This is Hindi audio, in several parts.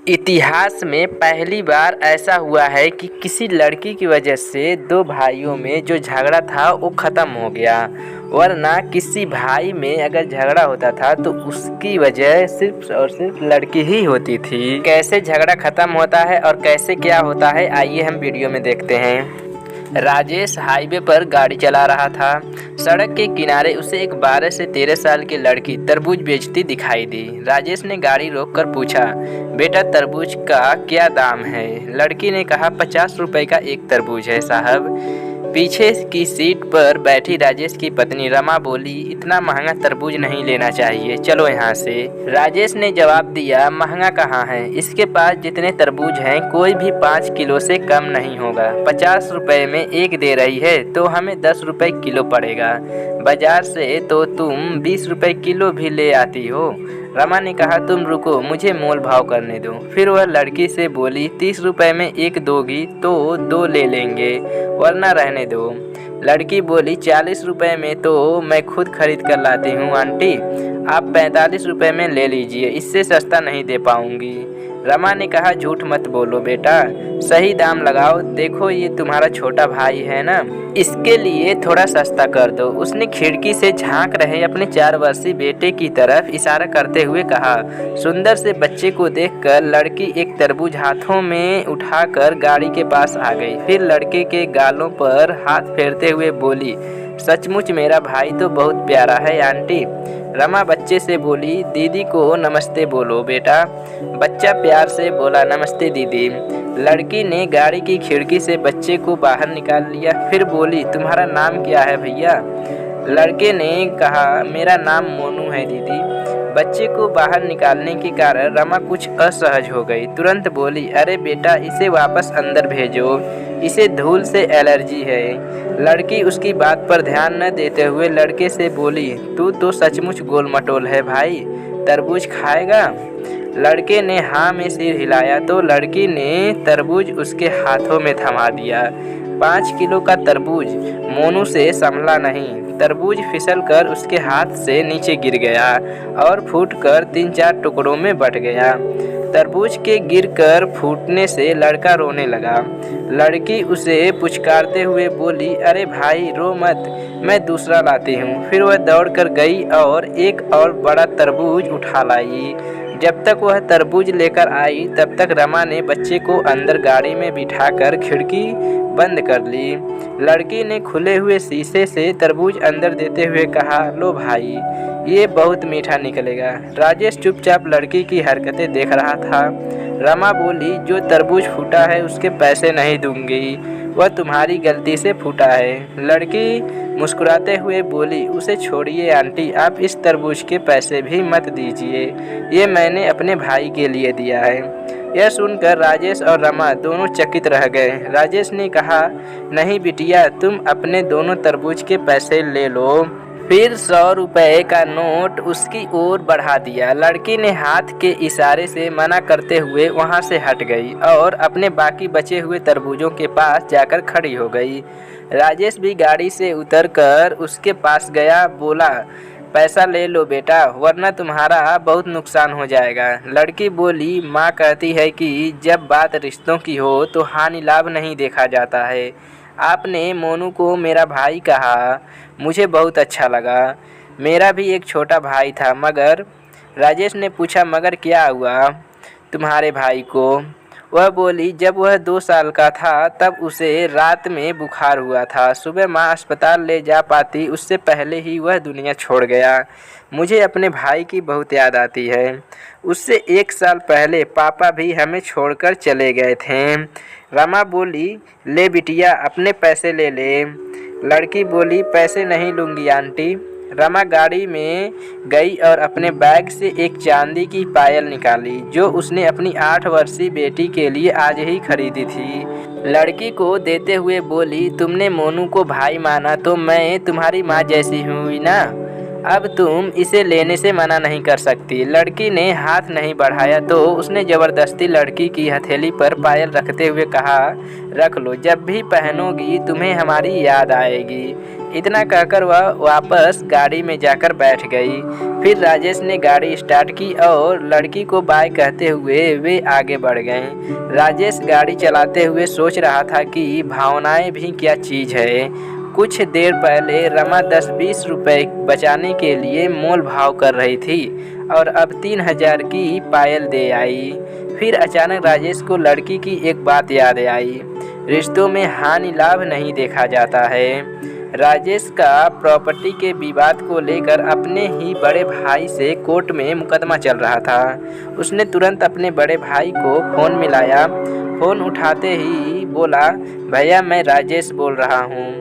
इतिहास में पहली बार ऐसा हुआ है कि किसी लड़की की वजह से दो भाइयों में जो झगड़ा था वो ख़त्म हो गया। वरना किसी भाई में अगर झगड़ा होता था तो उसकी वजह सिर्फ और सिर्फ लड़की ही होती थी। कैसे झगड़ा ख़त्म होता है और कैसे क्या होता है, आइए हम वीडियो में देखते हैं। राजेश हाईवे पर गाड़ी चला रहा था। सड़क के किनारे उसे एक 12 से 13 साल की लड़की तरबूज बेचती दिखाई दी। राजेश ने गाड़ी रोककर पूछा, बेटा तरबूज का क्या दाम है? लड़की ने कहा, 50 रुपए का एक तरबूज है साहब। पीछे की सीट पर बैठी राजेश की पत्नी रमा बोली, इतना महंगा तरबूज नहीं लेना चाहिए, चलो यहाँ से। राजेश ने जवाब दिया, महंगा कहाँ है, इसके पास जितने तरबूज हैं कोई भी 5 किलो से कम नहीं होगा। 50 रुपए में एक दे रही है तो हमें 10 रुपए किलो पड़ेगा। बाजार से तो तुम 20 रुपए किलो भी ले आती हो। रमा ने कहा, तुम रुको, मुझे मोल भाव करने दो। फिर वह लड़की से बोली, 30 रुपए में एक दोगी तो 2 ले लेंगे, वरना रहने दो। लड़की बोली, 40 रुपए में तो मैं खुद खरीद कर लाती हूँ आंटी, आप 45 रुपए में ले लीजिए, इससे सस्ता नहीं दे पाऊँगी। रमा ने कहा, झूठ मत बोलो बेटा, सही दाम लगाओ, देखो ये तुम्हारा छोटा भाई है ना, इसके लिए थोड़ा सस्ता कर दो। उसने खिड़की से झांक रहे अपने 4 वर्षीय बेटे की तरफ इशारा करते हुए कहा। सुंदर से बच्चे को देखकर लड़की एक तरबूज हाथों में उठाकर गाड़ी के पास आ गई। फिर लड़के के गालों पर हाथ फेरते हुए बोली, सचमुच मेरा भाई तो बहुत प्यारा है आंटी। रमा बच्चे से बोली, दीदी को नमस्ते बोलो बेटा। बच्चा प्यार से बोला, नमस्ते दीदी। लड़की ने गाड़ी की खिड़की से बच्चे को बाहर निकाल लिया। फिर बोली, तुम्हारा नाम क्या है भैया? लड़के ने कहा, मेरा नाम मोनू है दीदी। बच्चे को बाहर निकालने के कारण रमा कुछ असहज हो गई। तुरंत बोली, अरे बेटा, इसे वापस अंदर भेजो, इसे धूल से एलर्जी है। लड़की उसकी बात पर ध्यान न देते हुए लड़के से बोली, तू तो सचमुच गोल मटोल है भाई, तरबूज खाएगा? लड़के ने हाँ में सिर हिलाया तो लड़की ने तरबूज उसके हाथों में थमा दिया। 5 किलो का तरबूज मोनू से संभला नहीं। तरबूज फिसलकर उसके हाथ से नीचे गिर गया और फूटकर 3-4 टुकड़ों में बट गया। तरबूज के गिरकर फूटने से लड़का रोने लगा। लड़की उसे पुचकारते हुए बोली, अरे भाई रो मत, मैं दूसरा लाती हूँ। फिर वह दौड़कर गई और एक और बड़ा तरबूज उठा लाई। जब तक वह तरबूज लेकर आई तब तक रमा ने बच्चे को अंदर गाड़ी में बिठाकर खिड़की बंद कर ली। लड़की ने खुले हुए शीशे से तरबूज अंदर देते हुए कहा, लो भाई, ये बहुत मीठा निकलेगा। राजेश चुपचाप लड़की की हरकतें देख रहा था। रमा बोली, जो तरबूज फूटा है उसके पैसे नहीं दूंगी, वह तुम्हारी गलती से फूटा है। लड़की मुस्कुराते हुए बोली, उसे छोड़िए आंटी, आप इस तरबूज के पैसे भी मत दीजिए, ये मैंने अपने भाई के लिए दिया है। यह सुनकर राजेश और रमा दोनों चकित रह गए। राजेश ने कहा, नहीं बिटिया, तुम अपने दोनों तरबूज के पैसे ले लो। फिर 100 रुपए का नोट उसकी ओर बढ़ा दिया। लड़की ने हाथ के इशारे से मना करते हुए वहां से हट गई और अपने बाकी बचे हुए तरबूजों के पास जाकर खड़ी हो गई। राजेश भी गाड़ी से उतरकर उसके पास गया, बोला, पैसा ले लो बेटा, वरना तुम्हारा बहुत नुकसान हो जाएगा। लड़की बोली, माँ कहती है कि जब बात रिश्तों की हो तो हानि लाभ नहीं देखा जाता है। आपने मोनू को मेरा भाई कहा, मुझे बहुत अच्छा लगा। मेरा भी एक छोटा भाई था मगर। राजेश ने पूछा, मगर क्या हुआ तुम्हारे भाई को? वह बोली, जब वह 2 साल का था तब उसे रात में बुखार हुआ था। सुबह माँ अस्पताल ले जा पाती, उससे पहले ही वह दुनिया छोड़ गया। मुझे अपने भाई की बहुत याद आती है। उससे 1 साल पहले पापा भी हमें छोड़कर चले गए थे। रमा बोली, ले बिटिया, अपने पैसे ले ले। लड़की बोली, पैसे नहीं लूँगी आंटी। रमा गाड़ी में गई और अपने बैग से एक चांदी की पायल निकाली जो उसने अपनी 8 वर्षीय बेटी के लिए आज ही खरीदी थी। लड़की को देते हुए बोली, तुमने मोनू को भाई माना तो मैं तुम्हारी माँ जैसी हुई ना, अब तुम इसे लेने से मना नहीं कर सकती। लड़की ने हाथ नहीं बढ़ाया तो उसने ज़बरदस्ती लड़की की हथेली पर पायल रखते हुए कहा, रख लो, जब भी पहनोगी तुम्हें हमारी याद आएगी। इतना कहकर वह वापस गाड़ी में जाकर बैठ गई। फिर राजेश ने गाड़ी स्टार्ट की और लड़की को बाय कहते हुए वे आगे बढ़ गए। राजेश गाड़ी चलाते हुए सोच रहा था कि भावनाएं भी क्या चीज़ है। कुछ देर पहले रमा 10-20 रुपए बचाने के लिए मोल भाव कर रही थी और अब 3000 की पायल दे आई। फिर अचानक राजेश को लड़की की एक बात याद आई, रिश्तों में हानि लाभ नहीं देखा जाता है। राजेश का प्रॉपर्टी के विवाद को लेकर अपने ही बड़े भाई से कोर्ट में मुकदमा चल रहा था। उसने तुरंत अपने बड़े भाई को फ़ोन मिलाया। फ़ोन उठाते ही बोला, भैया मैं राजेश बोल रहा हूँ।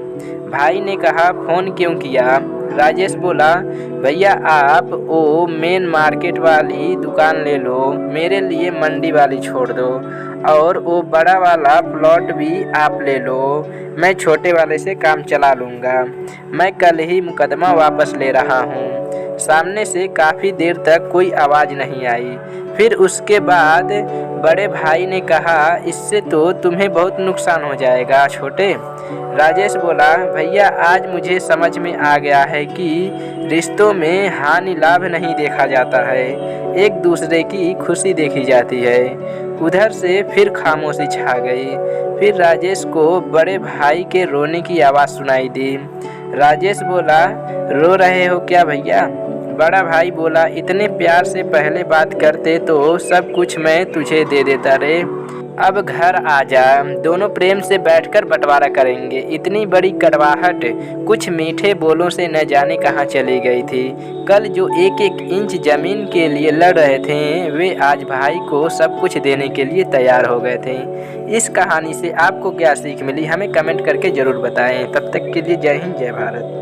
भाई ने कहा, फ़ोन क्यों किया? राजेश बोला, भैया आप वो मेन मार्केट वाली दुकान ले लो, मेरे लिए मंडी वाली छोड़ दो, और वो बड़ा वाला प्लॉट भी आप ले लो, मैं छोटे वाले से काम चला लूँगा। मैं कल ही मुकदमा वापस ले रहा हूँ। सामने से काफ़ी देर तक कोई आवाज़ नहीं आई। फिर उसके बाद बड़े भाई ने कहा, इससे तो तुम्हें बहुत नुकसान हो जाएगा छोटे। राजेश बोला, भैया आज मुझे समझ में आ गया है कि रिश्तों में हानि लाभ नहीं देखा जाता है, एक दूसरे की खुशी देखी जाती है। उधर से फिर खामोशी छा गई। फिर राजेश को बड़े भाई के रोने की आवाज़ सुनाई दी। राजेश बोला, रो रहे हो क्या भैया? बड़ा भाई बोला, इतने प्यार से पहले बात करते तो सब कुछ मैं तुझे दे देता रे। अब घर आ जा, दोनों प्रेम से बैठकर बंटवारा करेंगे। इतनी बड़ी कड़वाहट कुछ मीठे बोलों से न जाने कहाँ चली गई थी। कल जो 1-1 इंच ज़मीन के लिए लड़ रहे थे, वे आज भाई को सब कुछ देने के लिए तैयार हो गए थे। इस कहानी से आपको क्या सीख मिली, हमें कमेंट करके ज़रूर बताएं। तब तक के लिए जय हिंद, जय भारत।